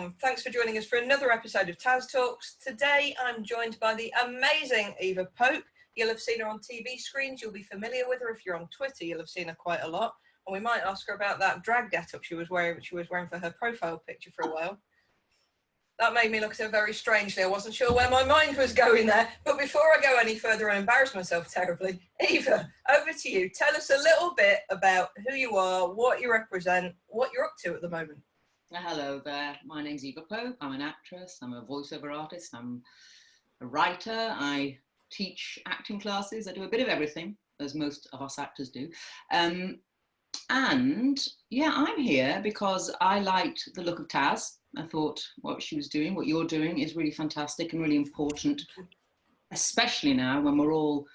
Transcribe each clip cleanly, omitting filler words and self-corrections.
everyone. Thanks for joining us for another episode of Taz Talks. Today I'm joined by the amazing Eva Pope. You'll have seen her on TV screens. You'll be familiar with her. If you're on Twitter, you'll have seen her quite a lot. And we might ask her about that drag get-up she was wearing for her profile picture for a while. That made me look at her very strangely. I wasn't sure where my mind was going there. But before I go any further and embarrass myself terribly, Eva, over to you. Tell us a little bit about who you are, what you represent, what you're up to at the moment. Hello there, my name's Eva Pope. I'm an actress, I'm a voiceover artist, I'm a writer, I teach acting classes, I do a bit of everything, as most of us actors do. And yeah, I'm here because I liked the look of Taz. I thought what she was doing, what you're doing is really fantastic and really important, especially now when we're all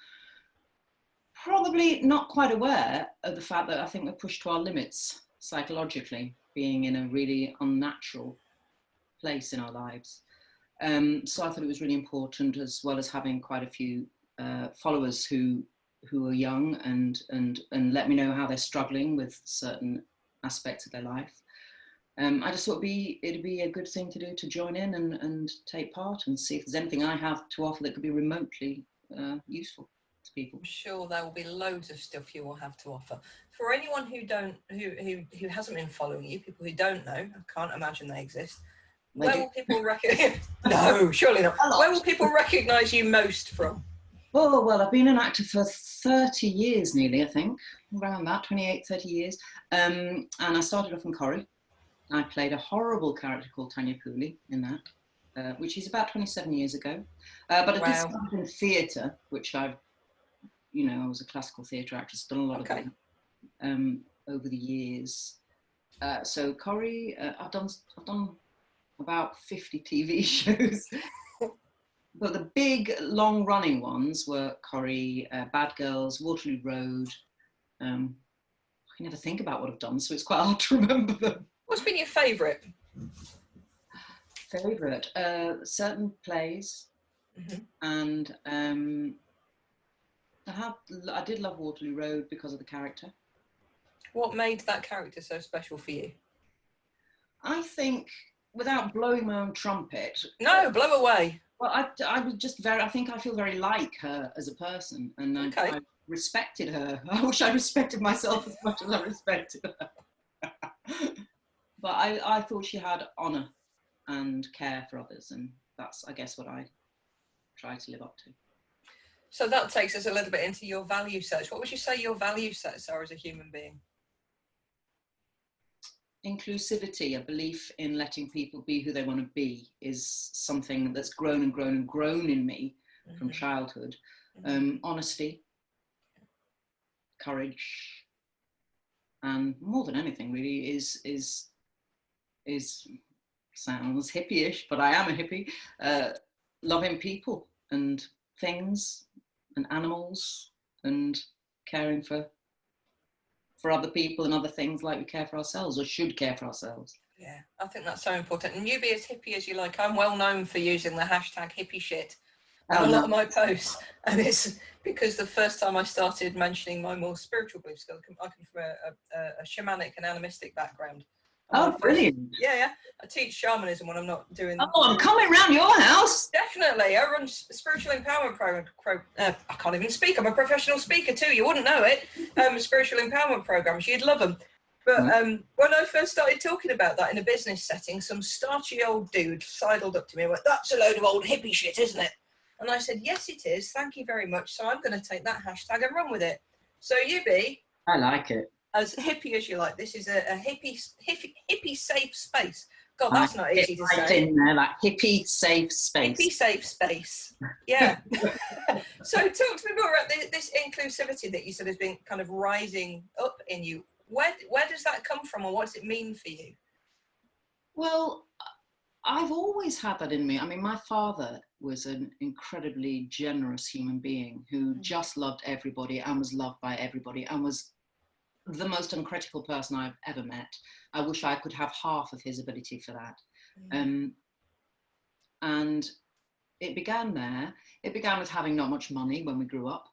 probably not quite aware of the fact that I think we're pushed to our limits psychologically, being in a really unnatural place in our lives. So I thought it was really important, as well as having quite a few followers who are young and let me know how they're struggling with certain aspects of their life. I just thought it'd be a good thing to do, to join in and take part and see if there's anything I have to offer that could be remotely useful to people. I'm sure there will be loads of stuff you will have to offer. For anyone who hasn't been following you, people who don't know, I can't imagine they exist. Where will people recognize? No, surely not. Where will people recognise you most from? Oh, well, I've been an actor for 30 years nearly, I think, around that, 28, 30 years. And I started off in Corrie. I played a horrible character called Tanya Pooley in that, which is about 27 years ago. But I did start in theatre, which I was a classical theatre actress, done a lot of that over the years. So Corrie, I've done about 50 TV shows. But the big, long-running ones were Corrie, Bad Girls, Waterloo Road. I can never think about what I've done, so it's quite hard to remember them. What's been your favourite? Favourite? Certain plays. And I did love Waterloo Road because of the character. What made that character so special for you? I think, without blowing my own trumpet... No, blow away. Well, I was just I think I feel very like her as a person, and I respected her. I wish I respected myself as much as I respected her. But I thought she had honour and care for others, and that's, I guess, what I try to live up to. So that takes us a little bit into your value sets. What would you say your value sets are as a human being? Inclusivity, a belief in letting people be who they want to be, is something that's grown and grown and grown in me from childhood. Honesty, courage, and more than anything really is sounds hippie-ish, but I am a hippie, loving people and things and animals and caring for other people and other things like we care for ourselves, or should care for ourselves. Yeah, I think that's so important. And you be as hippie as you like. I'm well known for using the hashtag hippie shit on a lot of my posts. And it's because the first time I started mentioning my more spiritual beliefs, I come from a shamanic and animistic background. Oh, brilliant. Yeah. I teach shamanism when I'm not doing... Oh, I'm coming round your house. Definitely. I run spiritual empowerment program. I can't even speak. I'm a professional speaker too. You wouldn't know it. Spiritual empowerment programs. You'd love them. But when I first started talking about that in a business setting, some starchy old dude sidled up to me and went, "That's a load of old hippie shit, isn't it?" And I said, "Yes, it is. Thank you very much. So I'm going to take that hashtag and run with it." So you be... I like it. As hippie as you like. This is a hippie safe space. God, that's not easy to say. In there, like hippie safe space. Hippie safe space. Yeah. So talk to me more about this inclusivity that you said has been kind of rising up in you. Where does that come from, or what does it mean for you? Well, I've always had that in me. I mean, my father was an incredibly generous human being who just loved everybody and was loved by everybody and was the most uncritical person I've ever met. I wish I could have half of his ability for that. And it began there. It began with having not much money when we grew up,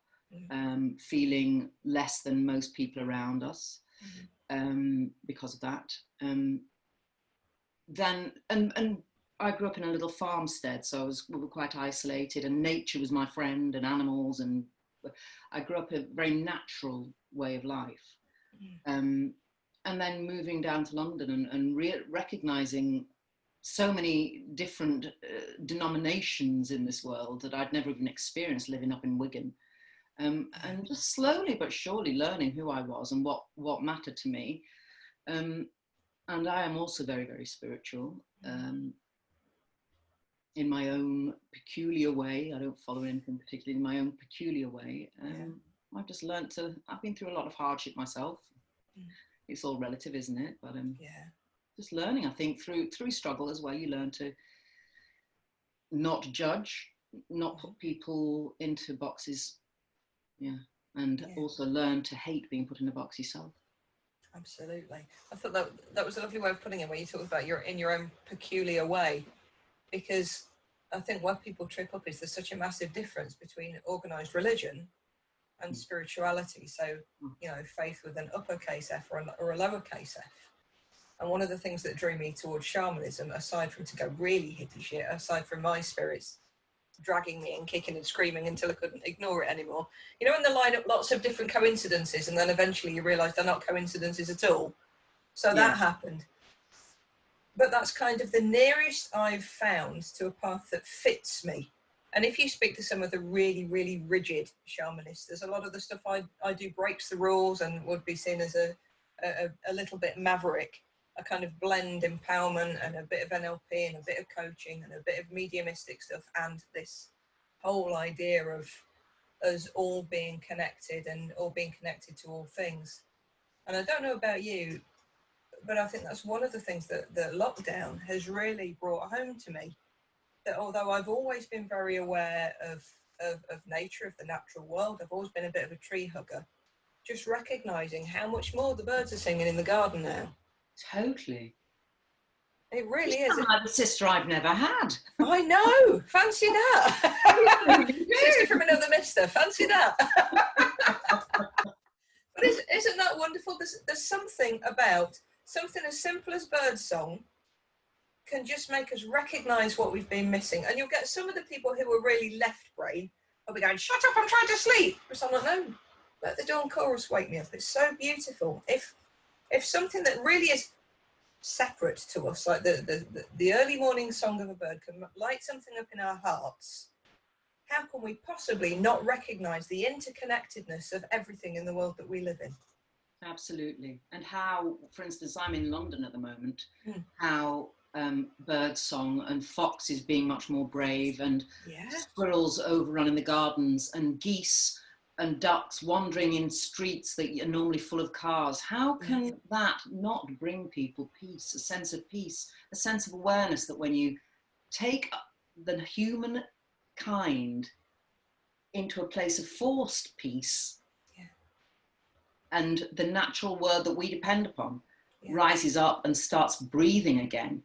feeling less than most people around us because of that. then, and I grew up in a little farmstead, so we were quite isolated, and nature was my friend, and animals, and I grew up a very natural way of life. And then moving down to London and recognizing so many different denominations in this world that I'd never even experienced living up in Wigan. And just slowly but surely learning who I was and what mattered to me. And I am also very, very spiritual in my own peculiar way. I don't follow anything particularly, in my own peculiar way. I've just learned I've been through a lot of hardship myself. It's all relative, isn't it? But just learning, I think, through struggle as well, you learn to not judge, not put people into boxes. And also learn to hate being put in a box yourself. Absolutely. I thought that was a lovely way of putting it, where you talked about you're in your own peculiar way, because I think where people trip up is there's such a massive difference between organised religion and spirituality. So, you know, faith with an uppercase F or a lowercase F. And one of the things that drew me towards shamanism, aside from, to go really hippie shit, aside from my spirits dragging me and kicking and screaming until I couldn't ignore it anymore. You know, when they line up lots of different coincidences and then eventually you realise they're not coincidences at all. So that happened. But that's kind of the nearest I've found to a path that fits me. And if you speak to some of the really, really rigid shamanists, there's a lot of the stuff I do breaks the rules and would be seen as a little bit maverick. A kind of blend empowerment and a bit of NLP and a bit of coaching and a bit of mediumistic stuff, and this whole idea of us all being connected and all being connected to all things. And I don't know about you, but I think that's one of the things that lockdown has really brought home to me, that although I've always been very aware of nature, of the natural world, I've always been a bit of a tree hugger, just recognising how much more the birds are singing in the garden now. Totally. It really you is. Like the sister I've never had. I know. Fancy that. Sister from another mister. Fancy that. But isn't that wonderful? There's something about something as simple as birdsong can just make us recognise what we've been missing. And you'll get some of the people who are really left brain will be going, "Shut up, I'm trying to sleep." But I'm like, no, let the dawn chorus wake me up. It's so beautiful. If something that really is separate to us, like the early morning song of a bird, can light something up in our hearts, how can we possibly not recognise the interconnectedness of everything in the world that we live in? Absolutely. And how, for instance, I'm in London at the moment, how bird song and foxes being much more brave, and squirrels overrunning the gardens, and geese and ducks wandering in streets that are normally full of cars. How can that not bring people peace, a sense of peace, a sense of awareness that when you take the human kind into a place of forced peace, and the natural world that we depend upon rises up and starts breathing again,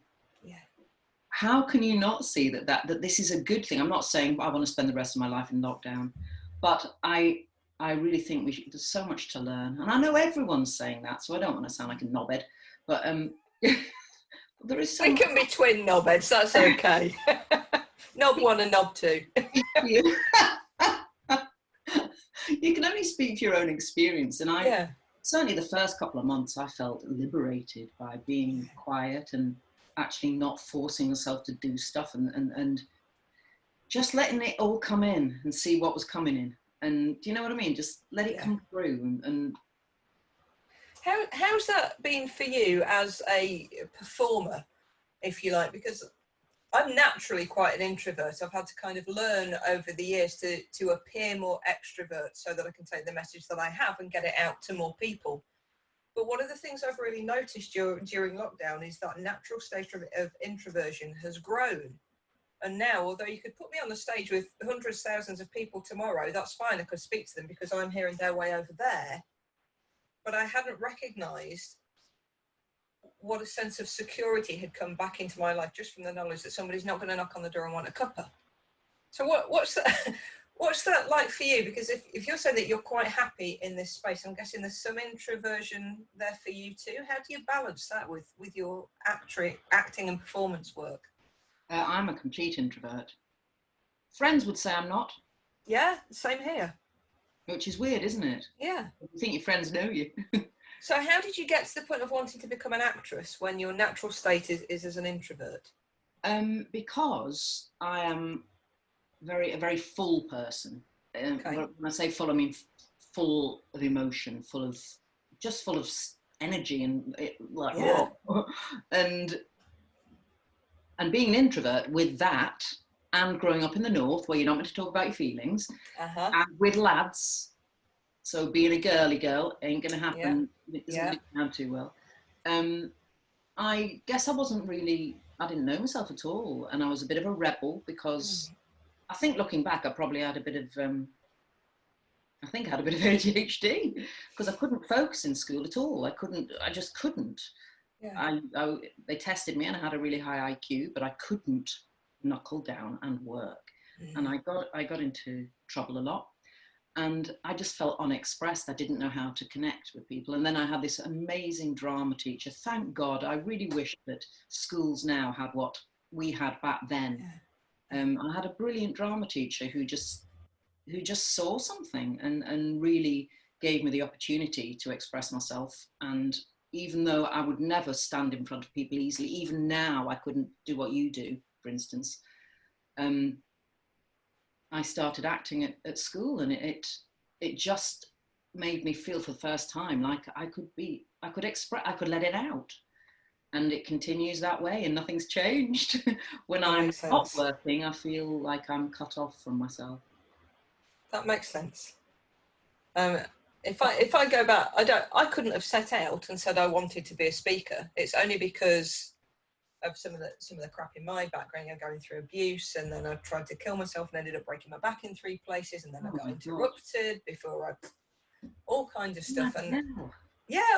how can you not see that this is a good thing? I'm not saying I want to spend the rest of my life in lockdown, but I really think there's so much to learn. And I know everyone's saying that, so I don't want to sound like a knobhead, but there is so we can be twin knobheads, that's okay. Knob one and knob two. You can only speak for your own experience, and certainly the first couple of months I felt liberated by being quiet and actually not forcing yourself to do stuff, and just letting it all come in and see what was coming in. And do you know what I mean? Just let it come through. And how's that been for you as a performer, if you like? Because I'm naturally quite an introvert. I've had to kind of learn over the years to appear more extrovert so that I can take the message that I have and get it out to more people. But one of the things I've really noticed during lockdown is that natural state of introversion has grown. And now, although you could put me on the stage with hundreds, thousands of people tomorrow, that's fine. I could speak to them because I'm here and they're way over there. But I hadn't recognised what a sense of security had come back into my life just from the knowledge that somebody's not going to knock on the door and want a cuppa. So what's what's that like for you? Because if you're saying that you're quite happy in this space, I'm guessing there's some introversion there for you too. How do you balance that with your acting and performance work? I'm a complete introvert. Friends would say I'm not. Yeah, same here. Which is weird, isn't it? Yeah. You think your friends know you. So how did you get to the point of wanting to become an actress when your natural state is as an introvert? Because I am a very full person. Okay. When I say full, I mean full of emotion, full of energy and like, yeah. and being an introvert with that, and growing up in the north where you're not meant to talk about your feelings, and with lads. So being a girly girl ain't going to happen. It isn't going to come too well. I guess I didn't know myself at all. And I was a bit of a rebel because I think looking back, I probably had a bit of, ADHD because I couldn't focus in school at all. I just couldn't. Yeah. They tested me and I had a really high IQ, but I couldn't knuckle down and work. And I got into trouble a lot. And I just felt unexpressed. I didn't know how to connect with people. And then I had this amazing drama teacher. Thank God. I really wish that schools now had what we had back then. I had a brilliant drama teacher who just saw something and really gave me the opportunity to express myself. And even though I would never stand in front of people easily, even now I couldn't do what you do, for instance. I started acting at school, and it just made me feel for the first time like I could let it out, and it continues that way, and nothing's changed. When I'm not working, I feel like I'm cut off from myself. That makes sense. If I go back, I couldn't have set out and said I wanted to be a speaker. It's only because of some of the crap in my background, going through abuse, and then I tried to kill myself and ended up breaking my back in 3 places, and then I got interrupted before all kinds of stuff, and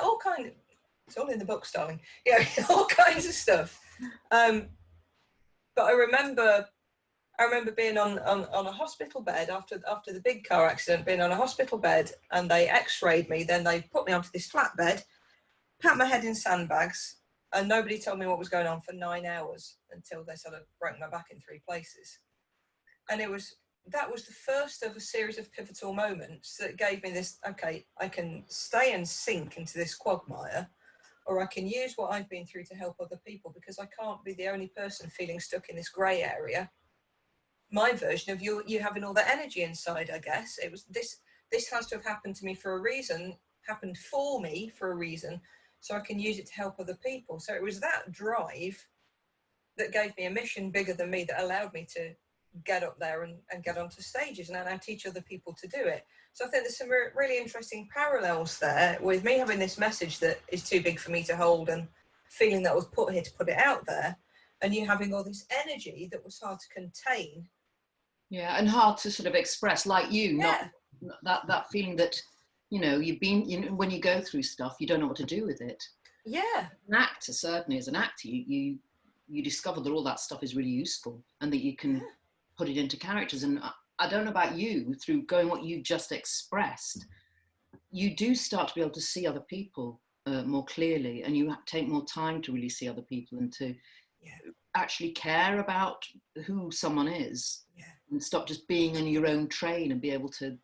all kind of, it's all in the books, darling. Yeah, all kinds of stuff. But I remember being on a hospital bed after the big car accident, being on a hospital bed, and they x-rayed me, then they put me onto this flat bed, pat my head in sandbags, and nobody told me what was going on for 9 hours until they sort of broke my back in 3 places. And that was the first of a series of pivotal moments that gave me this, okay, I can stay and sink into this quagmire, or I can use what I've been through to help other people, because I can't be the only person feeling stuck in this grey area. My version of you having all that energy inside, I guess. It was this has to have happened to me for a reason, happened for me for a reason, so I can use it to help other people. So it was that drive that gave me a mission bigger than me, that allowed me to get up there and get onto stages and now teach other people to do it. So I think there's some really interesting parallels there with me having this message that is too big for me to hold and feeling that I was put here to put it out there, and you having all this energy that was hard to contain. Yeah, and hard to sort of express, like you, not that feeling that, when you go through stuff, you don't know what to do with it. Yeah. An actor, certainly as an actor, you discover that all that stuff is really useful, and that you can put it into characters. And I don't know about you, through going what you just expressed, you do start to be able to see other people more clearly, and you take more time to really see other people and to actually care about who someone is, and stop just being in your own train and be able to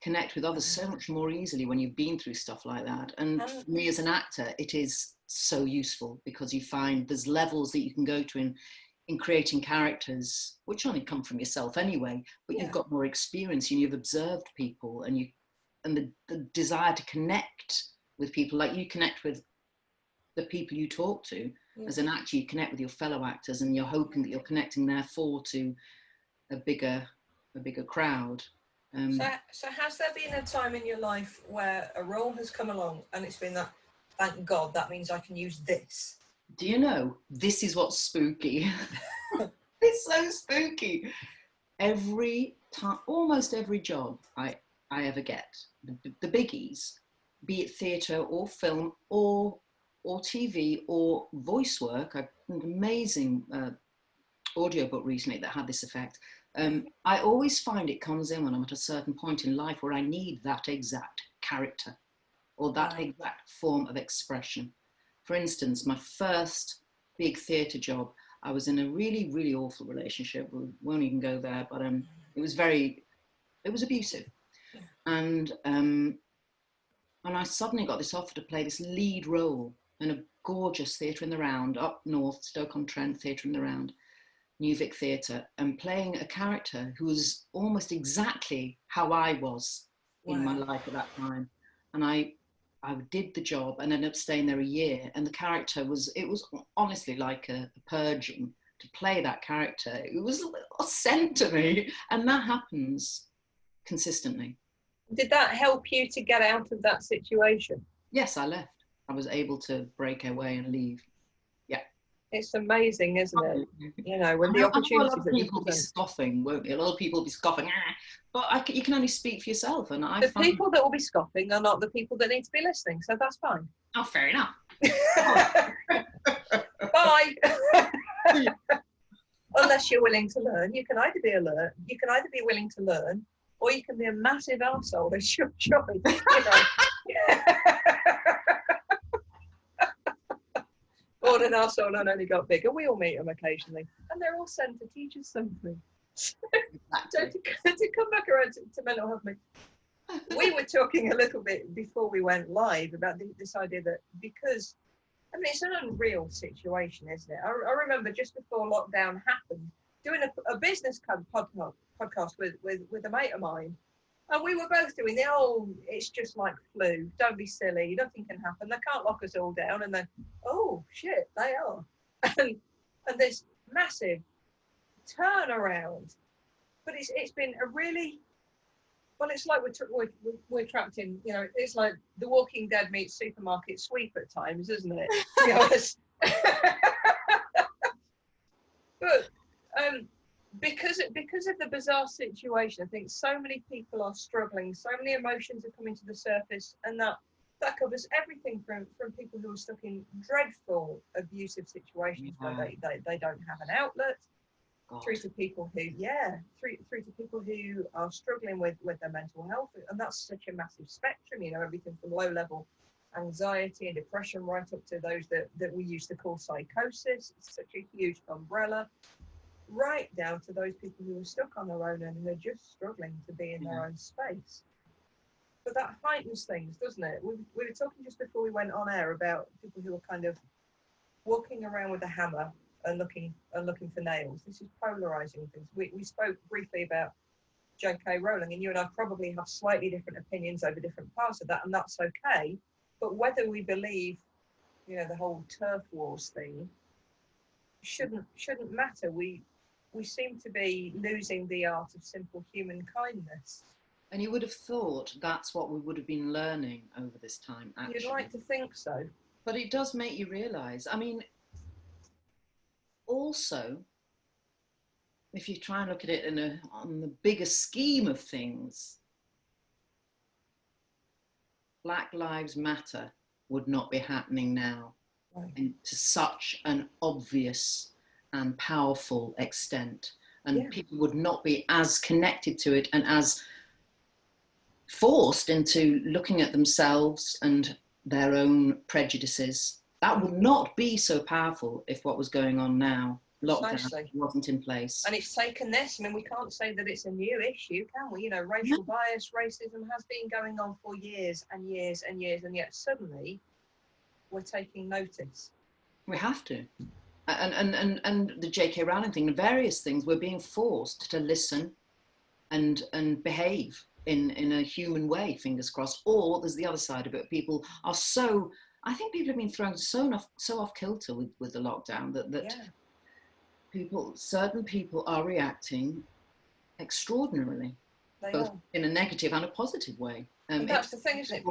connect with others so much more easily when you've been through stuff like that. And for me as an actor, it is so useful, because you find there's levels that you can go to in creating characters which only come from yourself anyway, but you've got more experience and you've observed people, and the desire to connect with people, like you connect with the people you talk to. As an actor, you connect with your fellow actors, and you're hoping that you're connecting therefore to a bigger crowd. So has there been a time in your life where a role has come along and it's been that, thank God, that means I can use this? Do you know, this is what's spooky. It's so spooky. Every time, almost every job I ever get, the biggies, be it theatre or film or TV or voice work. I had an amazing audiobook recently that had this effect. I always find it comes in when I'm at a certain point in life where I need that exact character or that exact form of expression. For instance, my first big theatre job, I was in a really, really awful relationship. We won't even go there, but it was abusive. And I suddenly got this offer to play this lead role in a gorgeous theatre in the Round, up north, Stoke-on-Trent Theatre in the Round, New Vic Theatre, and playing a character who was almost exactly how I was in my life at that time. And I did the job and ended up staying there a year. And the character was honestly like a purging to play that character. It was a sent to me, and that happens consistently. Did that help you to get out of that situation? Yes, I left. I was able to break away and leave. Yeah. It's amazing, isn't it? You know, when the opportunities... A lot of people will be scoffing, won't they? A lot of people will be scoffing, but you can only speak for yourself. And the people that will be scoffing are not the people that need to be listening, so that's fine. Oh, fair enough. Bye. Unless you're willing to learn, you can either be willing to learn, or you can be a massive arsehole. It's your choice. You know? Or an arsehole and only got bigger. We all meet them occasionally, and they're all sent to teach us something. So to come back around to mental health, we were talking a little bit before we went live about this idea that, because I mean, it's an unreal situation, isn't it? I remember just before lockdown happened, doing a business podcast with a mate of mine, and we were both doing it's just like flu, don't be silly, nothing can happen, they can't lock us all down, and then, oh shit, they are. And this massive turnaround. But it's been a really, well, it's like we're trapped in, you know, it's like The Walking Dead meets supermarket sweep at times, isn't it? To be honest. But because of the bizarre situation, I think so many people are struggling, so many emotions are coming to the surface, and that covers everything from people who are stuck in dreadful abusive situations where they don't have an outlet, through to people who through to people who are struggling with their mental health, and that's such a massive spectrum, you know, everything from low level anxiety and depression right up to those that we used to call psychosis. It's such a huge umbrella, right down to those people who are stuck on their own and who are just struggling to be in their own space. But that heightens things, doesn't it? We were talking just before we went on air about people who are kind of walking around with a hammer and looking for nails. This is polarizing things. We spoke briefly about J.K. Rowling, and you and I probably have slightly different opinions over different parts of that, and that's okay. But whether we believe, you know, the whole turf wars thing shouldn't matter. We seem to be losing the art of simple human kindness. And you would have thought that's what we would have been learning over this time, actually. You'd like to think so. But it does make you realise, I mean, also, if you try and look at it on the bigger scheme of things, Black Lives Matter would not be happening now, and to such an obvious and powerful extent, and people would not be as connected to it and as forced into looking at themselves and their own prejudices. That would not be so powerful if what was going on now, lockdown, wasn't in place. And it's taken this, I mean, we can't say that it's a new issue, can we? You know, racial bias, racism has been going on for years and years and years, and yet suddenly we're taking notice. We have to. And the J.K. Rowling thing, and various things, we're being forced to listen and behave in a human way, fingers crossed. Or there's the other side of it. People are I think people have been thrown so off kilter with the lockdown that certain people are reacting extraordinarily, both in a negative and a positive way. And that's the thing, isn't it?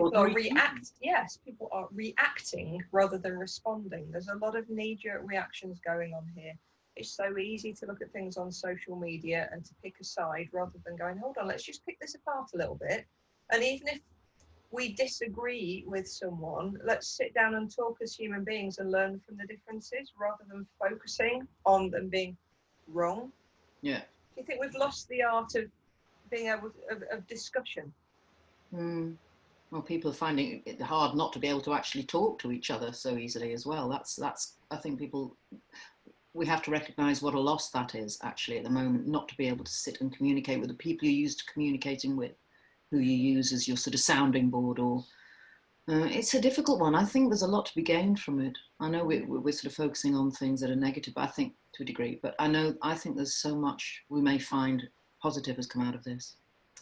People are reacting rather than responding. There's a lot of knee-jerk reactions going on here. It's so easy to look at things on social media and to pick a side rather than going, hold on, let's just pick this apart a little bit. And even if we disagree with someone, let's sit down and talk as human beings and learn from the differences rather than focusing on them being wrong. Yeah. Do you think we've lost the art of being able of discussion? Well, people are finding it hard not to be able to actually talk to each other so easily as well. That's I think we have to recognise what a loss that is actually at the moment, not to be able to sit and communicate with the people you're used to communicating with, who you use as your sort of sounding board. Or it's a difficult one. I think there's a lot to be gained from it. I know we're sort of focusing on things that are negative, I think, to a degree, but I think there's so much we may find positive has come out of this.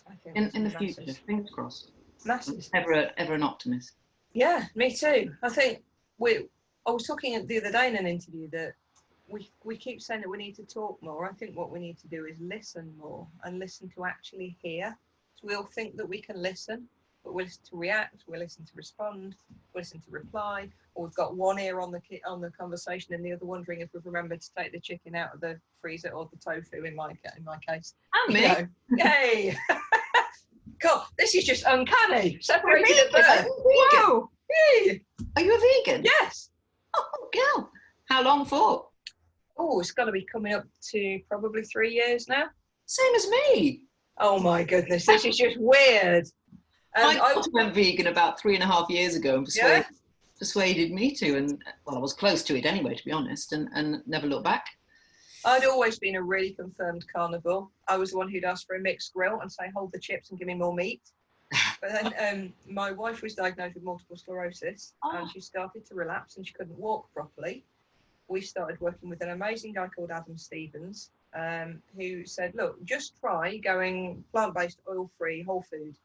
I think in the future, fingers crossed. Massive. Ever an optimist. Yeah, me too. I think I was talking the other day in an interview that we keep saying that we need to talk more. I think what we need to do is listen more and listen to actually hear. So we all think that we can listen, but we listen to react, we listen to respond, we listen to reply, or we've got one ear on the conversation and the other wondering if we've remembered to take the chicken out of the freezer or the tofu in my case. And me. Yay! God, this is just uncanny. Separated at birth. Whoa! Hey. Are you a vegan? Yes. Oh, girl. How long for? Oh, it's got to be coming up to probably 3 years now. Same as me. Oh my goodness, this is just weird. I went vegan about 3.5 years ago and persuaded me to, and well, I was close to it anyway, to be honest, and never looked back. I'd always been a really confirmed carnivore. I was the one who'd ask for a mixed grill and say, hold the chips and give me more meat. But then my wife was diagnosed with multiple sclerosis and she started to relapse and she couldn't walk properly. We started working with an amazing guy called Adam Stevens, who said, look, just try going plant-based, oil-free, whole food.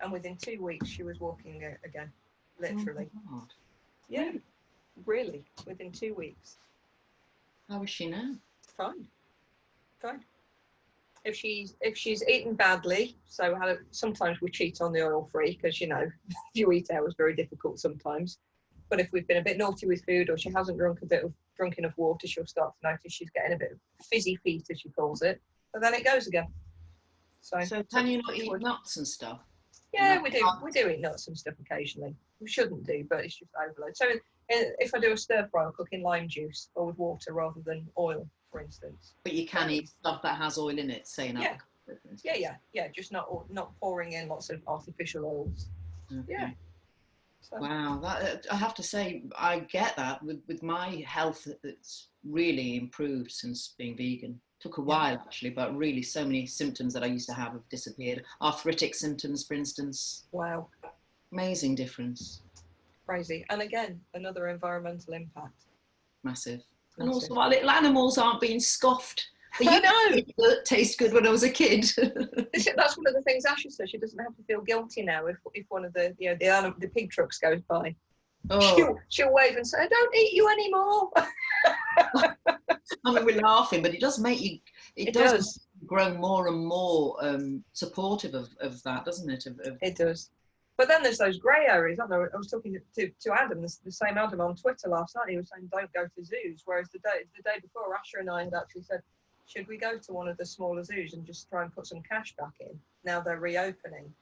And within 2 weeks, she was walking again, literally. Oh, God. Yeah, really, within 2 weeks. How is she now? Fine. If she's eaten badly, so sometimes we cheat on the oil free because if you eat out, it's very difficult sometimes. But if we've been a bit naughty with food or she hasn't drunk enough water, she'll start to notice she's getting a bit of fizzy feet, as she calls it. But then it goes again. So can you not eat nuts and stuff? Yeah, we do eat nuts and stuff occasionally. We shouldn't do, but it's just overload. So if I do a stir fry, I'll cook in lime juice or with water rather than oil, for instance. But you can eat stuff that has oil in it, say an avocado, for instance. Yeah, just not pouring in lots of artificial oils. Okay. Yeah. So. Wow, I have to say, I get that with my health. It's really improved since being vegan. Took a while actually, but really so many symptoms that I used to have disappeared. Arthritic symptoms, for instance. Wow. Amazing difference. Crazy. And again, another environmental impact. Massive. And also our little animals aren't being scoffed. I know. That tastes good when I was a kid. That's one of the things Asher says. She doesn't have to feel guilty now if one of the pig trucks goes by. Oh. She'll wave and say, "I don't eat you anymore." I mean, we're laughing, but it does make you. It does grow more and more supportive of that, doesn't it? It does. But then there's those grey areas, aren't there? I was talking to Adam, the same Adam on Twitter last night. He was saying, "Don't go to zoos." Whereas the day before, Asher and I had actually said, "Should we go to one of the smaller zoos and just try and put some cash back in now they're reopening?"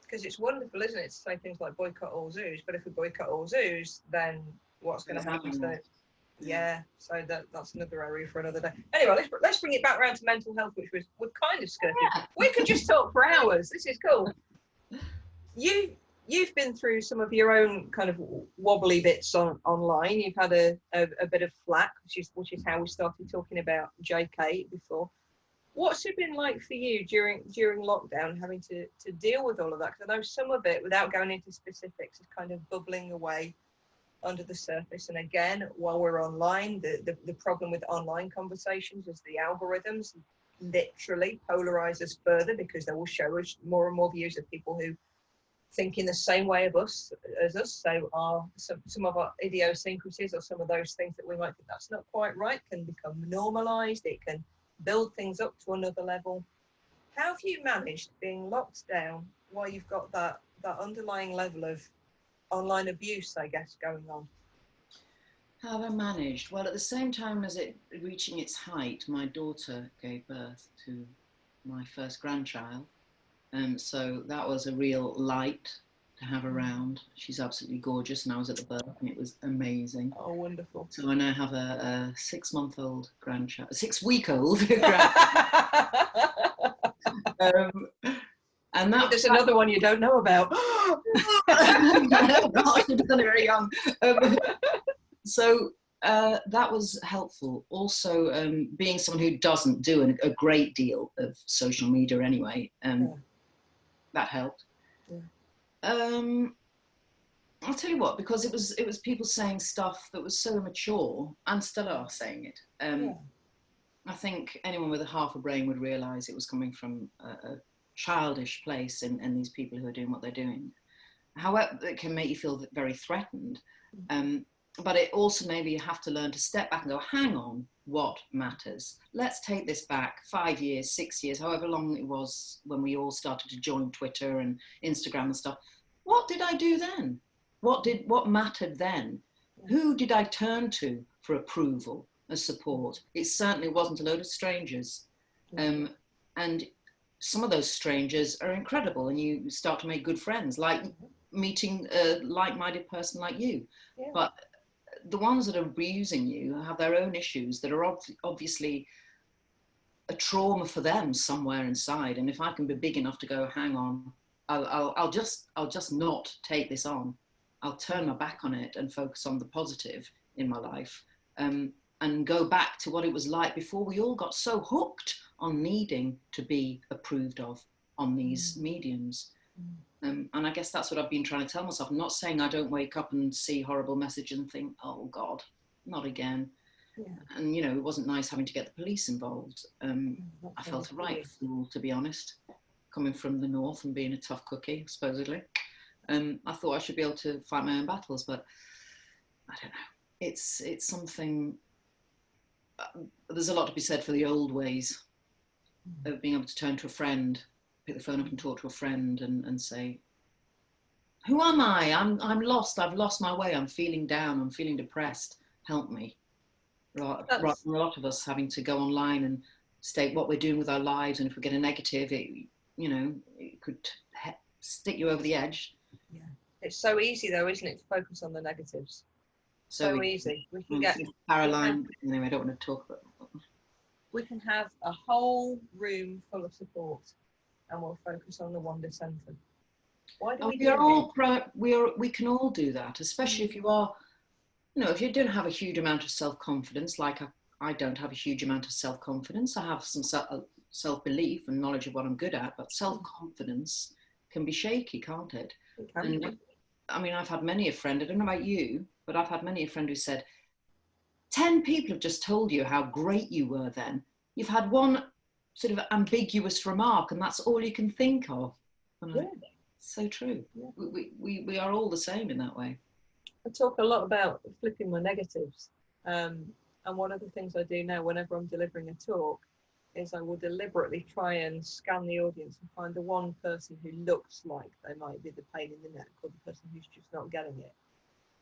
Because it's wonderful, isn't it, to say things like boycott all zoos, but if we boycott all zoos, then what's going to happen to the... Yeah, so that's another area for another day. Anyway, let's bring it back around to mental health, which we've kind of skirted. Yeah. We could just talk for hours. This is cool. You've been through some of your own kind of wobbly bits online. You've had a bit of flack, which is how we started talking about JK before. What's it been like for you during lockdown, having to deal with all of that? Because I know some of it, without going into specifics, is kind of bubbling away under the surface. And again, while we're online, the problem with online conversations is the algorithms literally polarize us further, because they will show us more and more views of people who think in the same way as us. So some of our idiosyncrasies or some of those things that we might think that's not quite right can become normalized. It can build things up to another level. How have you managed being locked down while you've got that underlying level of online abuse, I guess, going on? How have I managed? Well, at the same time as it reaching its height, my daughter gave birth to my first grandchild. So that was a real light to have around. She's absolutely gorgeous, and I was at the birth and it was amazing. Oh, wonderful. So I now have a 6-month-old grandchild, a 6-week-old grandchild. And there's another one you don't know about. Very young. So that was helpful. Also, being someone who doesn't do a great deal of social media anyway, that helped. Yeah. I'll tell you what, because it was people saying stuff that was so immature, and still are saying it. I think anyone with a half a brain would realise it was coming from a childish place in these people who are doing what they're doing. However, it can make you feel very threatened. But it also maybe you have to learn to step back and go, hang on, what matters? Let's take this back 5 years, 6 years, however long it was when we all started to join Twitter and Instagram and stuff. What did I do then? What mattered then? Who did I turn to for approval, as support? It certainly wasn't a load of strangers. And some of those strangers are incredible, and you start to make good friends, like meeting a like-minded person like you. Yeah. But the ones that are abusing you have their own issues that are obviously a trauma for them somewhere inside. And if I can be big enough to go, hang on, I'll just not take this on. I'll turn my back on it and focus on the positive in my life, and go back to what it was like before we all got so hooked on needing to be approved of on these mediums. And I guess that's what I've been trying to tell myself. I'm not saying I don't wake up and see horrible messages and think, oh God, not again. Yeah. And, you know, it wasn't nice having to get the police involved. I felt a right fool, to be honest, coming from the north and being a tough cookie, supposedly. I thought I should be able to fight my own battles, but I don't know. It's something, there's a lot to be said for the old ways of being able to turn to a friend, pick the phone up and talk to a friend and say, who am I? I'm lost. I've lost my way. I'm feeling down. I'm feeling depressed. Help me. Rather than a lot of us having to go online and state what we're doing with our lives. And if we get a negative, it could stick you over the edge. Yeah. It's so easy though, isn't it, to focus on the negatives? So easy. We can get Caroline. Anyway, I don't want to talk about it. We can have a whole room full of support, and we'll focus on the Wonder Centre. Why do we do that? We can all do that, especially if you are, if you don't have a huge amount of self-confidence, like I don't have a huge amount of self-confidence. I have some self-belief and knowledge of what I'm good at, but self-confidence can be shaky, can't it? It can. And, I mean, I've had many a friend, I don't know about you, but I've had many a friend who said, 10 people have just told you how great you were then. You've had one sort of ambiguous remark and that's all you can think of. And so true. Yeah. We are all the same in that way. I talk a lot about flipping my negatives. And one of the things I do now whenever I'm delivering a talk is I will deliberately try and scan the audience and find the one person who looks like they might be the pain in the neck or the person who's just not getting it.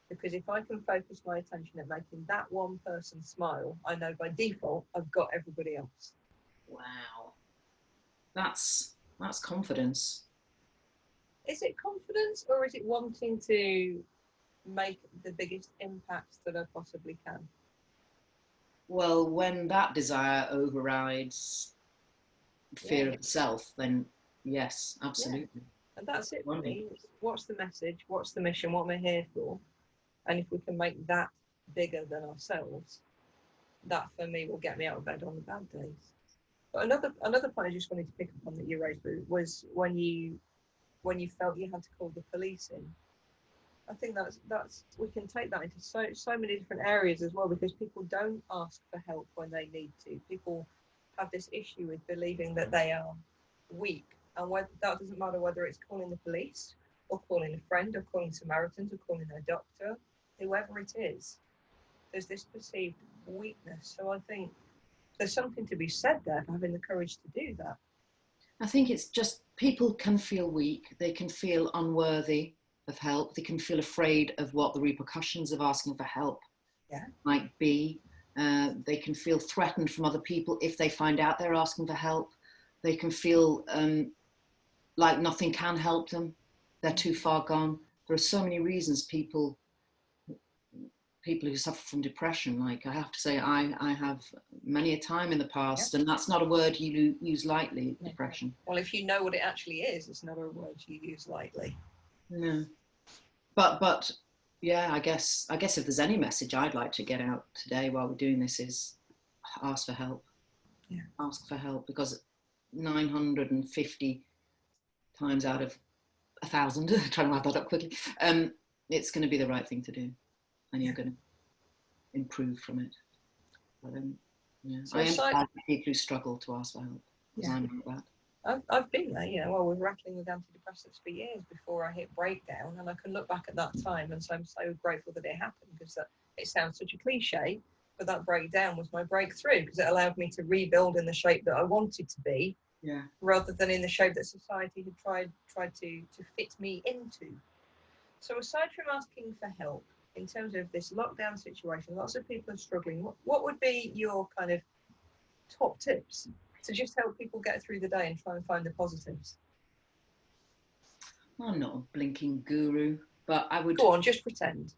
Because if I can focus my attention at making that one person smile, I know by default I've got everybody else. Wow. That's confidence. Is it confidence, or is it wanting to make the biggest impact that I possibly can? Well, when that desire overrides fear of the self, then yes, absolutely. Yeah. And that's it for me. What's the message? What's the mission? What am I here for? And if we can make that bigger than ourselves, that for me will get me out of bed on the bad days. But another point I just wanted to pick up on that you raised was when you felt you had to call the police in. I think that's we can take that into so many different areas as well, because people don't ask for help when they need to. People have this issue with believing that they are weak, and that doesn't matter whether it's calling the police or calling a friend or calling Samaritans or calling their doctor, whoever it is. There's this perceived weakness. So I think there's something to be said there for having the courage to do that. I think it's just people can feel weak. They can feel unworthy of help. They can feel afraid of what the repercussions of asking for help might be. They can feel threatened from other people if they find out they're asking for help. They can feel like nothing can help them. they're too far gone. There are so many reasons people who suffer from depression, like I have to say, I have many a time in the past, and that's not a word you use lightly, depression. Well, if you know what it actually is, it's not a word you use lightly. No. But yeah, I guess if there's any message I'd like to get out today while we're doing this is ask for help. Yeah. Ask for help, because 950 times out of 1,000, trying to add that up quickly, it's going to be the right thing to do, and you're going to improve from it. But yeah, so I empathize with people who struggle to ask for help, because I'm like that. I've been there, you know, I was rattling with antidepressants for years before I hit breakdown, and I can look back at that time and so I'm so grateful that it happened, because it sounds such a cliche, but that breakdown was my breakthrough, because it allowed me to rebuild in the shape that I wanted to be, rather than in the shape that society had tried to fit me into. So aside from asking for help, in terms of this lockdown situation, lots of people are struggling. What would be your kind of top tips to just help people get through the day and try and find the positives? I'm not a blinking guru, but I would... Go on, just pretend.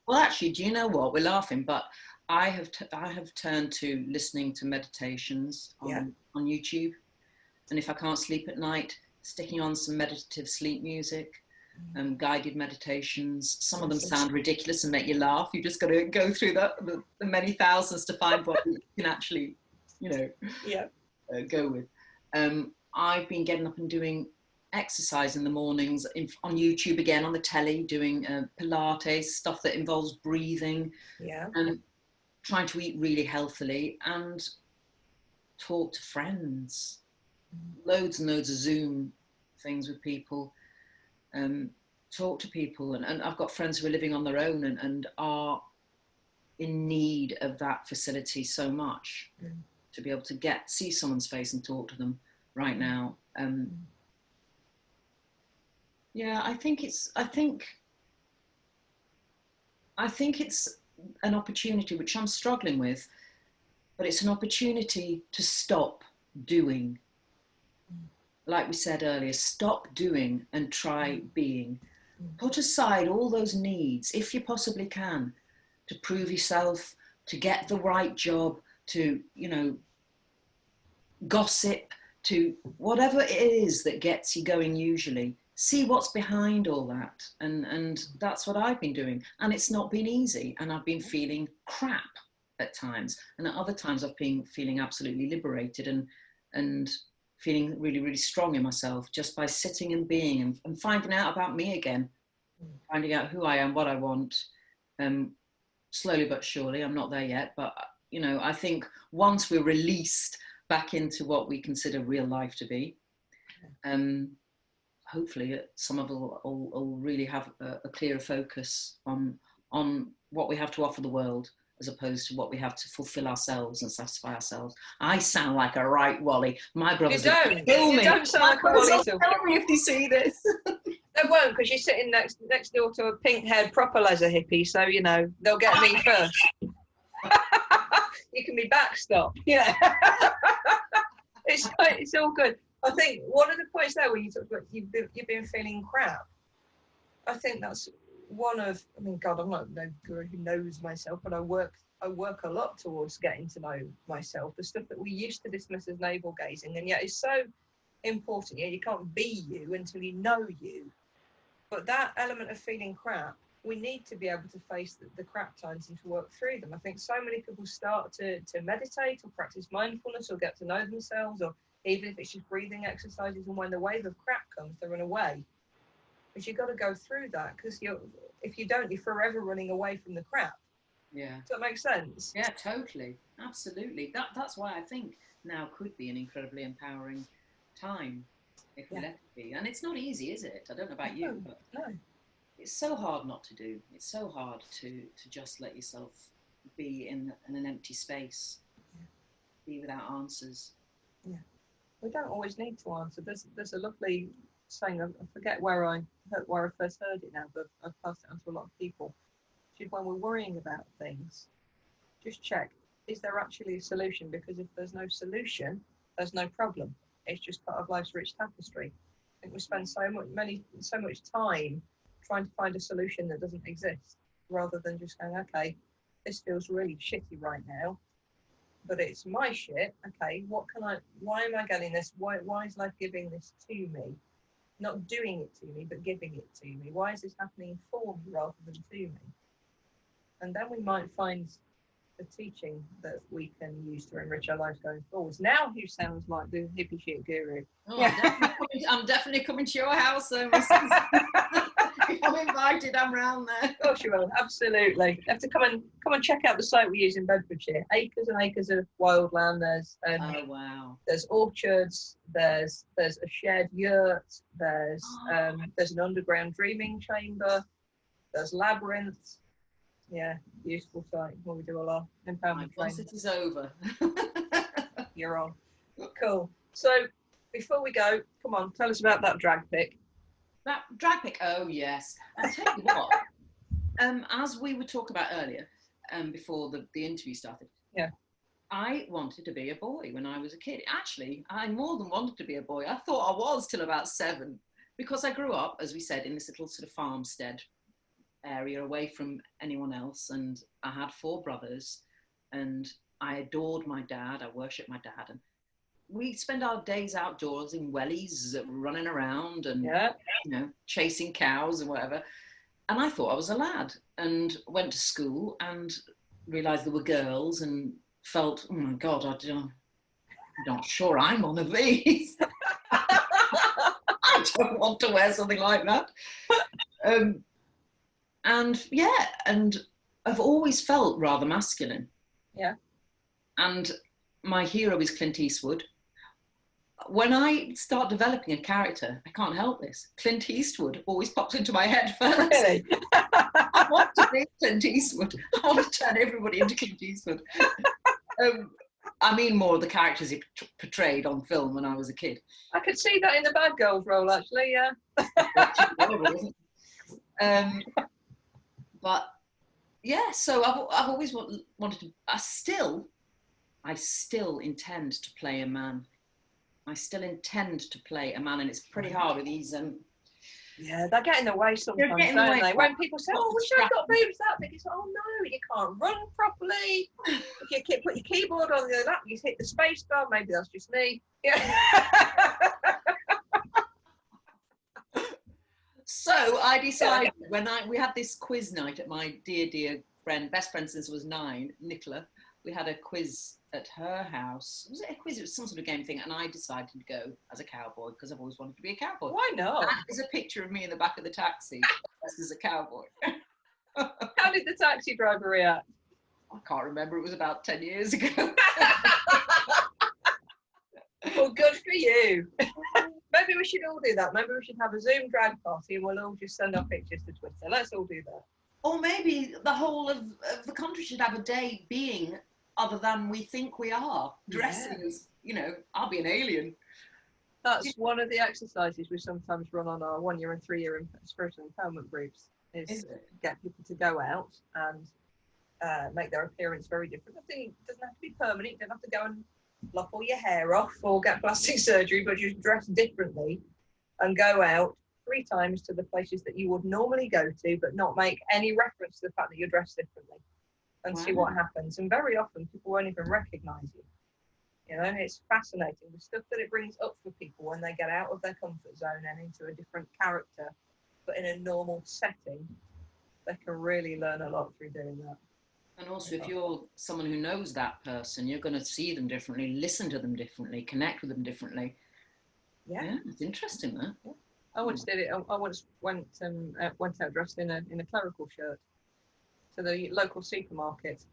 Well, actually, do you know what? We're laughing, but I have turned to listening to meditations on YouTube. And if I can't sleep at night, sticking on some meditative sleep music, guided meditations. Some of them sound ridiculous and make you laugh. You just got to go through the many thousands to find what you can actually, go with. I've been getting up and doing exercise in the mornings on YouTube, again on the telly, doing Pilates, stuff that involves breathing, and trying to eat really healthily and talk to friends. Loads and loads of Zoom things with people, talk to people, and I've got friends who are living on their own and are in need of that facility so much, to be able to see someone's face and talk to them right now. I think it's an opportunity which I'm struggling with, but it's an opportunity to stop doing. Like we said earlier, stop doing and try being. Put aside all those needs, if you possibly can, to prove yourself, to get the right job, to, gossip, to whatever it is that gets you going usually. See what's behind all that. And that's what I've been doing. And it's not been easy. And I've been feeling crap at times. And at other times I've been feeling absolutely liberated and feeling really, really strong in myself just by sitting and being and finding out about me again, finding out who I am, what I want, slowly but surely. I'm not there yet, but, I think once we're released back into what we consider real life to be, hopefully some of us will really have a clearer focus on what we have to offer the world, as opposed to what we have to fulfill ourselves and satisfy ourselves. I sound like a right Wally. My brothers don't sound like a Wally. Tell me if they see this. They won't, because you're sitting next door to a pink-haired proper leather hippie, so they'll get me first. You can be backstop. Yeah. It's all good. I think one of the points there when you talked about you've been feeling crap, I think that's one of, God, I'm not no guru who knows myself, but I work a lot towards getting to know myself. The stuff that we used to dismiss as navel gazing, and yet is so important. You can't be you until you know you. But that element of feeling crap, we need to be able to face the crap times and to work through them. I think so many people start to meditate or practice mindfulness or get to know themselves, or even if it's just breathing exercises, and when the wave of crap comes, they run away. But you've got to go through that, because if you don't, you're forever running away from the crap. Yeah. Does that make sense? Yeah, totally. Absolutely. That's why I think now could be an incredibly empowering time if we let it be. And it's not easy, is it? I don't know about you, but it's so hard not to do. It's so hard to just let yourself be in an empty space, be without answers. Yeah. We don't always need to answer. There's a lovely saying, I forget where I first heard it now, but I've passed it on to a lot of people. When we're worrying about things, just check, is there actually a solution? Because if there's no solution, there's no problem. It's just part of life's rich tapestry. I think we spend so much time trying to find a solution that doesn't exist, rather than just going, okay, this feels really shitty right now, but it's my shit. Okay, why am I getting this? Why is life giving this to me? Not doing it to me, but giving it to me. Why is this happening for me rather than to me? And then we might find a teaching that we can use to enrich our lives going forwards. Now who sounds like the hippie shit guru? Oh, I'm definitely coming to your house. If I'm invited, I'm round there. Of course you will, absolutely. You have to come and check out the site we use in Bedfordshire. Acres and acres of wild land. There's oh wow. There's orchards. There's a shared yurt. There's an underground dreaming chamber. There's labyrinths. Yeah, beautiful site where we do a lot of empowerment training. Once it is over, You're on. Cool. So before we go, come on, tell us about that drag pic. That drag pic. Oh yes. I'll tell you what. As we were talking about earlier, before the interview started. Yeah. I wanted to be a boy when I was a kid. Actually, I more than wanted to be a boy. I thought I was till about 7, because I grew up, as we said, in this little sort of farmstead area away from anyone else, and I had 4 brothers, and I adored my dad. I worshipped my dad, and we spend our days outdoors in wellies, running around and chasing cows and whatever. And I thought I was a lad, and went to school and realised there were girls, and felt, oh my God, I'm not sure I'm one of these. I don't want to wear something like that. And I've always felt rather masculine. Yeah. And my hero is Clint Eastwood. When I start developing a character, I can't help this. Clint Eastwood always pops into my head first. Really? I want to be Clint Eastwood. I want to turn everybody into Clint Eastwood. I mean, more of the characters he portrayed on film when I was a kid. I could see that in the Bad Girls role, actually, yeah. But yeah, so I've always wanted to. I still intend to play a man. I still intend to play a man, and it's pretty hard with these. Yeah, they get in the way sometimes, don't they? When people say, "Oh, wish I'd got boobs that big," it's like, "Oh no, you can't run properly. If you put your keyboard on the lap, you hit the space bar. Maybe that's just me." Yeah. So I decided when we had this quiz night at my dear friend, best friend since I was 9, Nicola. We had a quiz at her house. Was it a quiz? It was some sort of game thing. And I decided to go as a cowboy because I've always wanted to be a cowboy. Why not? That is a picture of me in the back of the taxi as a cowboy. How did the taxi driver react? I can't remember. It was about 10 years ago. Well, good for you. Maybe we should all do that. Maybe we should have a Zoom drag party and we'll all just send our pictures to Twitter. Let's all do that. Or maybe the whole of the country should have a day being other than we think we are. Dressing as, I'll be an alien. That's one of the exercises we sometimes run on our 1-year and 3-year spiritual empowerment groups, is to get people to go out and make their appearance very different. I think it doesn't have to be permanent. You don't have to go and lop all your hair off or get plastic surgery, but just dress differently and go out 3 times to the places that you would normally go to, but not make any reference to the fact that you're dressed differently, and see what happens. And very often people won't even recognize you. It's fascinating the stuff that it brings up for people when they get out of their comfort zone and into a different character, but in a normal setting. They can really learn a lot through doing that. And also, if you're someone who knows that person, you're going to see them differently, listen to them differently, connect with them differently. Yeah, it's interesting, that. Yeah. I once did it. I once went out dressed in a clerical shirt to the local supermarket,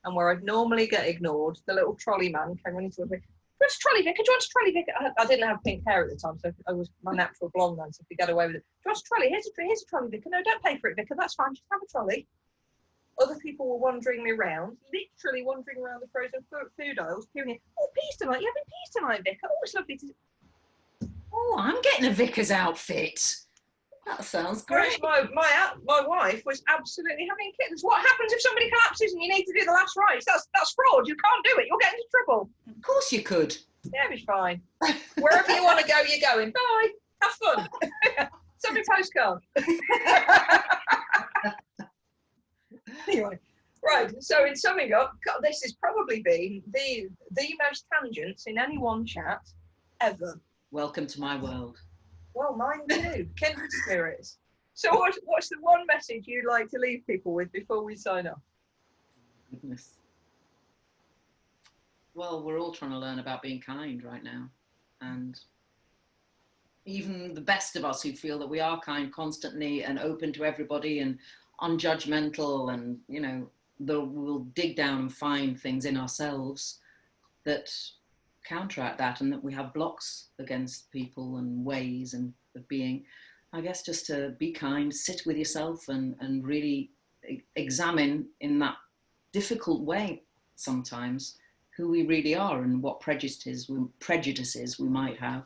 and where I'd normally get ignored, the little trolley man came running to me. "Do you want a trolley, Vicar? Do you want a trolley, Vicar?" I didn't have pink hair at the time, so I was my natural blonde then, so I could get away with it. "Do you want a trolley? Here's a trolley, Vicar." "No, don't pay for it, Vicar. That's fine. Just have a trolley." Other people were wandering me around, literally wandering around the frozen food aisles, peering, "Oh, peas tonight. You having peas tonight, Vicar? Oh, it's lovely to..." Oh, I'm getting a vicar's outfit. That sounds great. My wife was absolutely having kittens. What happens if somebody collapses and you need to do the last rites? That's fraud. You can't do it. You'll get into trouble. Of course you could. Yeah, Baby's fine. Wherever you want to go, you're going. Bye. Have fun. Send me a postcard. Anyway, right. So in summing up, God, this has probably been the most tangents in any one chat ever. Welcome to my world. Well, mine too. Kindred spirits. So what's the one message you'd like to leave people with before we sign off? Goodness. Well, we're all trying to learn about being kind right now. And even the best of us who feel that we are kind constantly and open to everybody and unjudgmental and, you know, we'll dig down and find things in ourselves that counteract that, and that we have blocks against people and ways and of being. I guess just to be kind, sit with yourself and really examine in that difficult way sometimes who we really are and what prejudices we might have,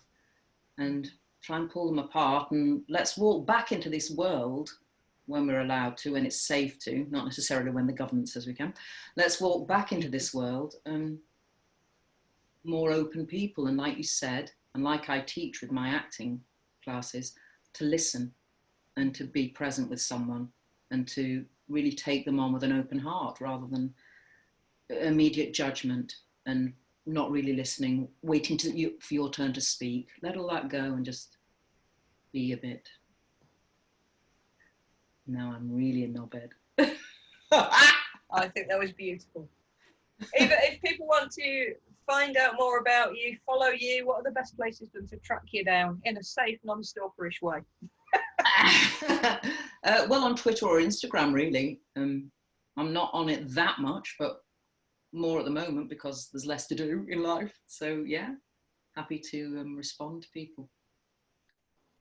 and try and pull them apart, and let's walk back into this world when we're allowed to and it's safe to, not necessarily when the government says we can. Let's walk back into this world more open people, and like you said, and like I teach with my acting classes, to listen and to be present with someone and to really take them on with an open heart rather than immediate judgment and not really listening, waiting for your turn to speak. Let all that go and just be a bit. Now I'm really in knobhead. I think that was beautiful. Eva, if people want to find out more about you, follow you, what are the best places for them to track you down in a safe, non-stalkerish way? Well, on Twitter or Instagram, really. I'm not on it that much, but more at the moment because there's less to do in life. So yeah, happy to respond to people.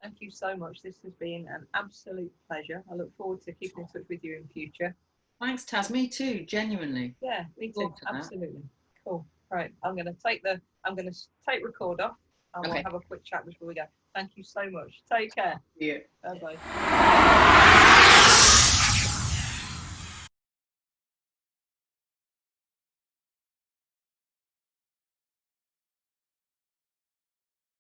Thank you so much. This has been an absolute pleasure. I look forward to keeping in touch with you in future. Thanks, Taz. Me too, genuinely. Yeah, me too. Absolutely. Cool. Right, I'm going to take record off, and we'll have a quick chat before we go. Thank you so much. Take care. Yeah. Bye bye.